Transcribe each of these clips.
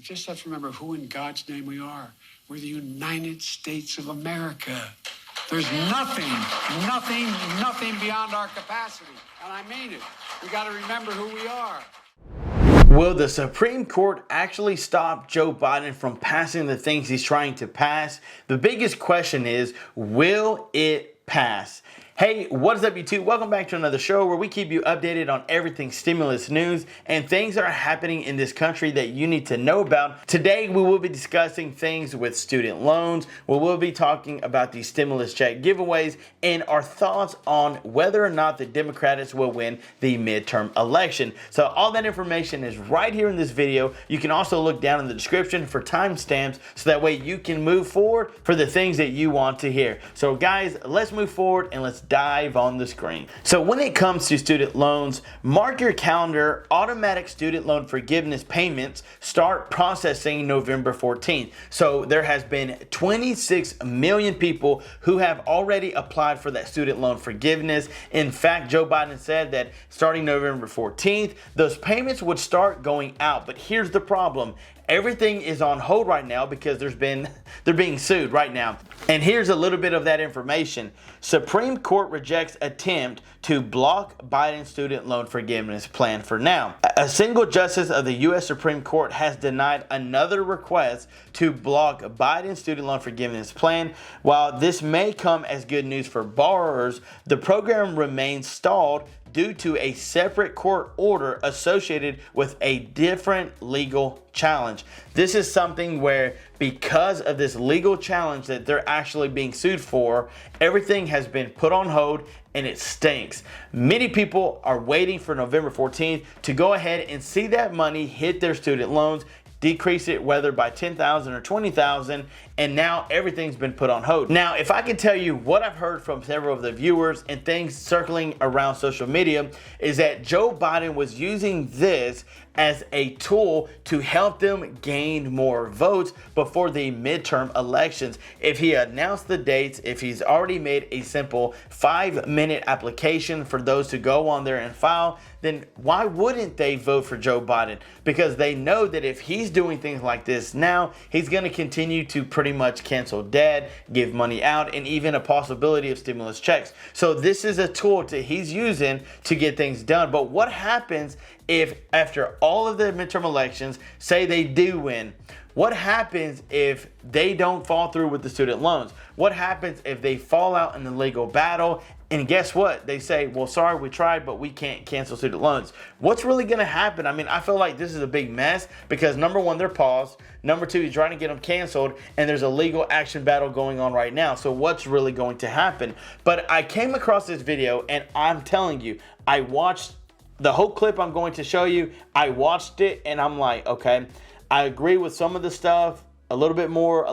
We just have to remember who in God's name we are. We're the United States of America. There's nothing beyond our capacity. And I mean it. We got to remember who we are. Will the Supreme Court actually stop Joe Biden from passing the things he's trying to pass? The biggest question is, will it pass? Hey, what is up, YouTube? Welcome back to another show where we keep you updated on everything stimulus news and things that are happening in this country that you need to know about. Today, we will be discussing things with student loans. We will be talking about the stimulus check giveaways and our thoughts on whether or not the Democrats will win the midterm election. So all that information is right here in this video. You can also look down in the description for timestamps so that way you can move forward for the things that you want to hear. So guys, let's move forward and let's dive on the screen. So when it comes to student loans, mark your calendar. Automatic student loan forgiveness payments start processing November 14th. So there has been 26 million people who have already applied for that student loan forgiveness. In fact, Joe Biden said that starting November 14th, those payments would start going out. But here's the problem. Everything is on hold right now because they're being sued right now. And here's a little bit of that information. Supreme Court rejects attempt to block Biden's student loan forgiveness plan for now. A single justice of the U.S. Supreme Court has denied another request to block Biden's student loan forgiveness plan. While this may come as good news for borrowers, the program remains stalled due to a separate court order associated with a different legal challenge. This is something where because of this legal challenge that they're actually being sued for, everything has been put on hold and it stinks. Many people are waiting for November 14th to go ahead and see that money hit their student loans, decrease it whether by 10,000 or 20,000, and now everything's been put on hold. Now, if I can tell you what I've heard from several of the viewers and things circling around social media is that Joe Biden was using this as a tool to help them gain more votes before the midterm elections. If he announced the dates, if he's already made a simple 5-minute application for those to go on there and file, then why wouldn't they vote for Joe Biden? Because they know that if he's doing things like this now, he's going to continue to pretty much cancel debt, give money out, and even a possibility of stimulus checks. So this is a tool that he's using to get things done. But what happens if after all of the midterm elections, say they do win? What happens if they don't fall through with the student loans? What happens if they fall out in the legal battle? And guess what? They say, well, sorry, we tried, but we can't cancel student loans. What's really going to happen? I mean, I feel like this is a big mess because number one, they're paused. Number two, he's trying to get them canceled, and there's a legal action battle going on right now. So what's really going to happen? But I came across this video, and I'm telling you, I watched the whole clip I'm going to show you. I watched it, and I'm like, okay, I agree with some of the stuff, a little bit more,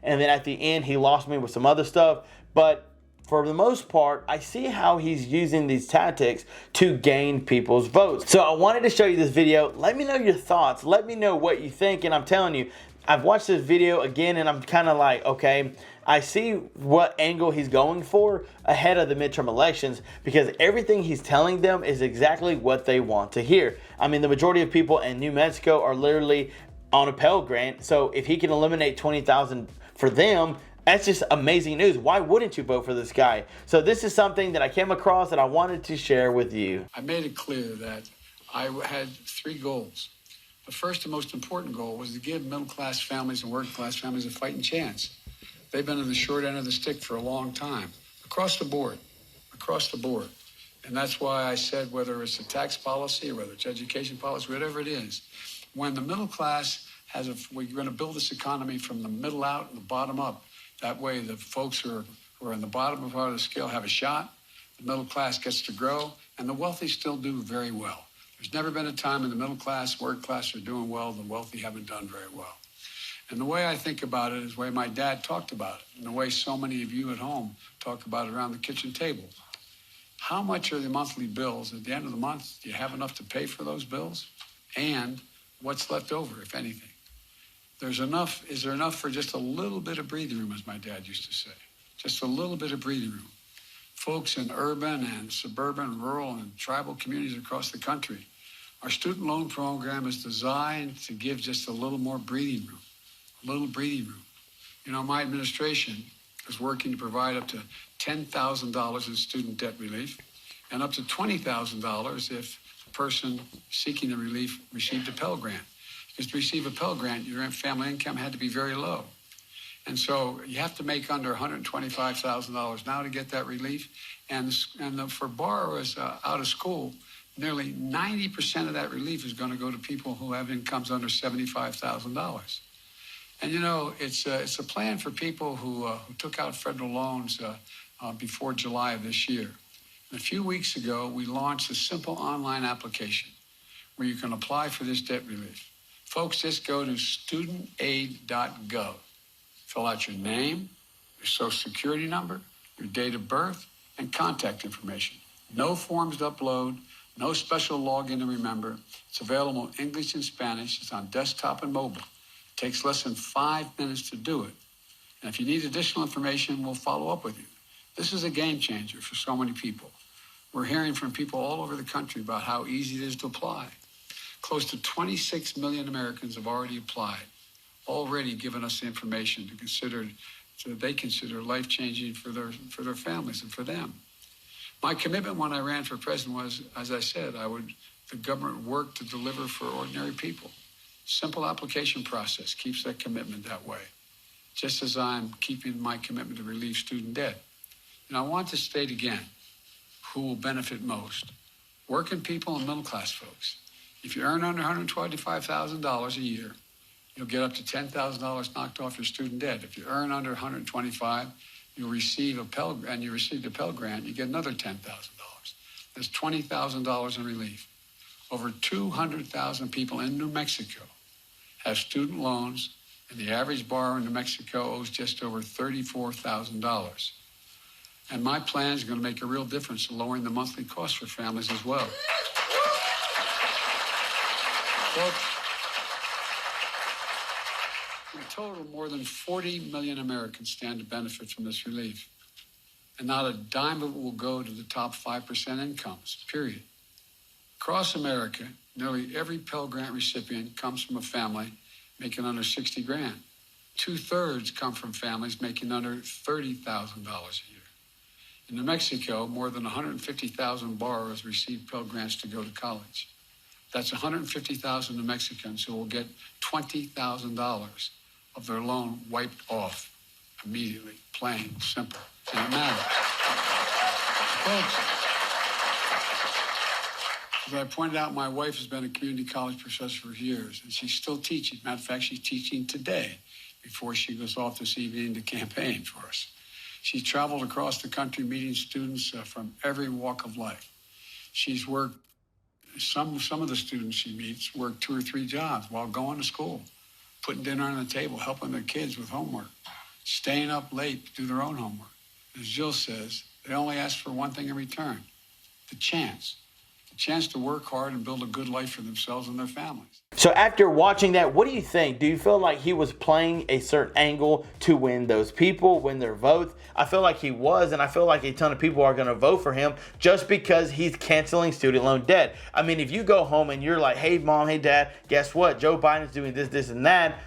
and then at the end, he lost me with some other stuff. But for the most part, I see how he's using these tactics to gain people's votes. So I wanted to show you this video. Let me know your thoughts. Let me know what you think. And I'm telling you, I've watched this video again and I'm kind of like, okay, I see what angle he's going for ahead of the midterm elections because everything he's telling them is exactly what they want to hear. I mean, the majority of people in New Mexico are literally on a Pell Grant. So if he can eliminate 20,000 for them, that's just amazing news. Why wouldn't you vote for this guy? So this is something that I came across that I wanted to share with you. I made it clear that I had 3 goals. The first and most important goal was to give middle-class families and working-class families a fighting chance. They've been on the short end of the stick for a long time, across the board. And that's why I said whether it's a tax policy or whether it's education policy, whatever it is, when the middle class we're going to build this economy from the middle out and the bottom up. That way, the folks who are in the bottom part of the scale have a shot, the middle class gets to grow, and the wealthy still do very well. There's never been a time when the middle class, work class are doing well, the wealthy haven't done very well. And the way I think about it is the way my dad talked about it, and the way so many of you at home talk about it around the kitchen table. How much are the monthly bills? At the end of the month, do you have enough to pay for those bills? And what's left over, if anything? Is there enough for just a little bit of breathing room, as my dad used to say? Just a little bit of breathing room. Folks in urban and suburban, rural and tribal communities across the country Our student loan program is designed to give just a little more breathing room, a little breathing room. You know, my administration is working to provide up to $10,000 in student debt relief and up to $20,000 if the person seeking the relief received a Pell Grant. Because to receive a Pell Grant, your family income had to be very low. And so you have to make under $125,000 now to get that relief. And for borrowers out of school, nearly 90% of that relief is going to go to people who have incomes under $75,000. And, you know, it's a plan for people who took out federal loans before July of this year. And a few weeks ago, we launched a simple online application where you can apply for this debt relief. Folks, just go to studentaid.gov. Fill out your name, your social security number, your date of birth, and contact information. No forms to upload, no special login to remember. It's available in English and Spanish. It's on desktop and mobile. It takes less than 5 minutes to do it. And if you need additional information, we'll follow up with you. This is a game changer for so many people. We're hearing from people all over the country about how easy it is to apply. Close to 26 million Americans have already applied, already given us the information to consider, so that they consider life-changing for their families and for them. My commitment when I ran for president was, as I said, the government work to deliver for ordinary people. Simple application process keeps that commitment that way, just as I'm keeping my commitment to relieve student debt. And I want to state again who will benefit most: working people and middle-class folks. If you earn under $125,000 a year, you'll get up to $10,000 knocked off your student debt. If you earn under $125,000, you'll receive a Pell Grant, you received a Pell Grant, you get another $10,000. That's $20,000 in relief. Over 200,000 people in New Mexico have student loans, and the average borrower in New Mexico owes just over $34,000. And my plan is going to make a real difference in lowering the monthly cost for families as well. Folks, in total, more than 40 million Americans stand to benefit from this relief. And not a dime of it will go to the top 5% incomes, period. Across America, nearly every Pell Grant recipient comes from a family making under 60 grand. 2/3 come from families making under $30,000 a year. In New Mexico, more than 150,000 borrowers receive Pell Grants to go to college. That's 150,000 New Mexicans who will get $20,000 of their loan wiped off immediately, plain, simple, and it matters. Folks, as I pointed out, my wife has been a community college professor for years, and she's still teaching. Matter of fact, she's teaching today before she goes off this evening to campaign for us. She's traveled across the country meeting students from every walk of life. She's worked, some of the students she meets work 2 or 3 jobs while going to school, putting dinner on the table, helping their kids with homework, staying up late to do their own homework. As Jill says, they only ask for one thing in return: the chance to work hard and build a good life for themselves and their families. So after watching that, what do you think? Do you feel like he was playing a certain angle to win those people, win their votes? I feel like he was, and I feel like a ton of people are going to vote for him just because he's canceling student loan debt. I mean, if you go home and you're like, hey, mom, hey, dad, guess what? Joe Biden's doing this, this, and that.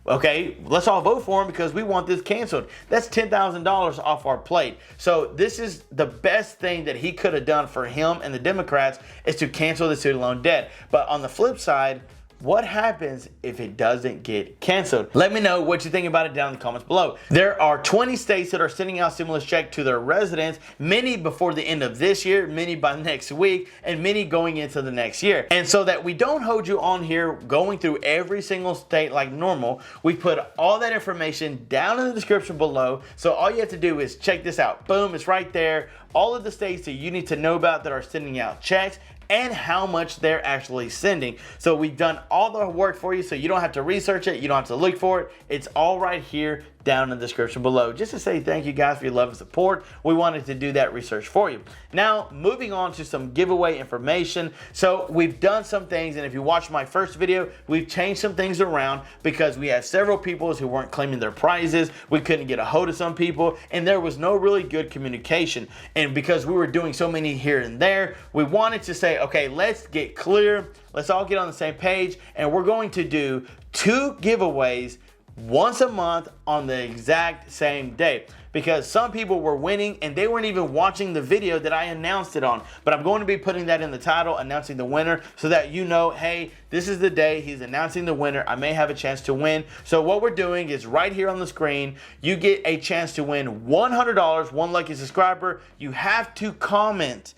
Okay, let's all vote for him because we want this canceled. That's $10,000 off our plate. So this is the best thing that he could have done for him and the Democrats, is to cancel the student loan debt. But on the flip side, what happens if it doesn't get canceled? Let me know what you think about it down in the comments below. There are 20 states that are sending out stimulus check to their residents, many before the end of this year, many by next week, and many going into the next year. And so that we don't hold you on here going through every single state like normal, we put all that information down in the description below. So all you have to do is check this out. Boom, it's right there. All of the states that you need to know about that are sending out checks, and how much they're actually sending. So we've done all the work for you, so you don't have to research it, you don't have to look for it. It's all right here down in the description below. Just to say thank you guys for your love and support. We wanted to do that research for you. Now, moving on to some giveaway information. So we've done some things, and if you watched my first video, we've changed some things around because we had several people who weren't claiming their prizes. We couldn't get a hold of some people, and there was no really good communication. And because we were doing so many here and there, we wanted to say, say, okay, let's get clear. Let's all get on the same page. And we're going to do 2 giveaways once a month on the exact same day, because some people were winning and they weren't even watching the video that I announced it on. But I'm going to be putting that in the title, announcing the winner, so that you know, hey, this is the day he's announcing the winner. I may have a chance to win. So what we're doing is right here on the screen, you get a chance to win $100, one lucky subscriber. You have to comment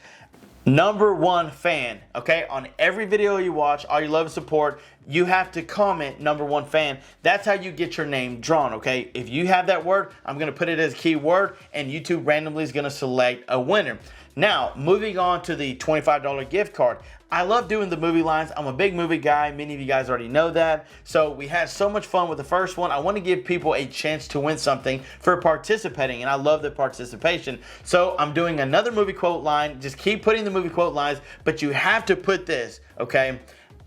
#1 fan, okay? On every video you watch, all your love and support, you have to comment #1 fan. That's how you get your name drawn, okay? If you have that word, I'm gonna put it as a keyword, and YouTube randomly is gonna select a winner. Now, moving on to the $25 gift card. I love doing the movie lines. I'm a big movie guy. Many of you guys already know that. So we had so much fun with the first one. I want to give people a chance to win something for participating, and I love the participation. So I'm doing another movie quote line. Just keep putting the movie quote lines, but you have to put this, okay?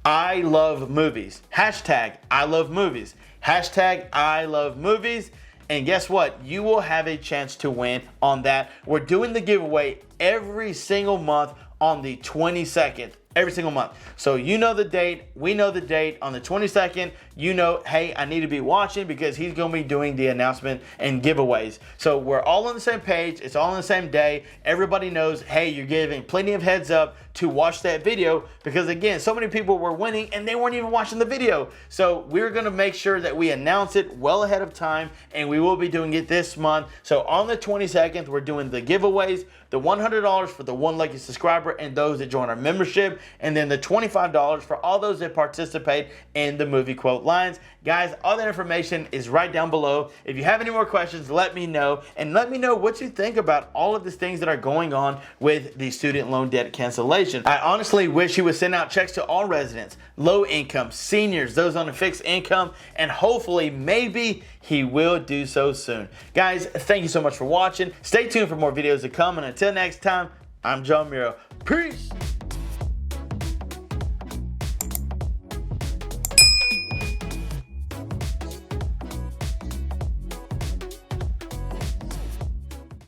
I love movies. Hashtag I love movies. Hashtag I love movies. And guess what? You will have a chance to win on that. We're doing the giveaway every single month on the 22nd. Every single month. So you know the date, we know the date. On the 22nd, you know, hey, I need to be watching because he's going to be doing the announcement and giveaways. So we're all on the same page. It's all on the same day. Everybody knows, hey, you're giving plenty of heads up to watch that video, because again, so many people were winning and they weren't even watching the video. So we're going to make sure that we announce it well ahead of time, and we will be doing it this month. So on the 22nd, we're doing the giveaways, the $100 for the one lucky subscriber and those that join our membership, and then the $25 for all those that participate in the movie quote lines. Guys, all that information is right down below. If you have any more questions, let me know, and let me know what you think about all of these things that are going on with the student loan debt cancellation. I honestly wish he would send out checks to all residents, low income, seniors, those on a fixed income, and hopefully, maybe he will do so soon. Guys, thank you so much for watching. Stay tuned for more videos to come, and until next time, I'm John Miro. Peace!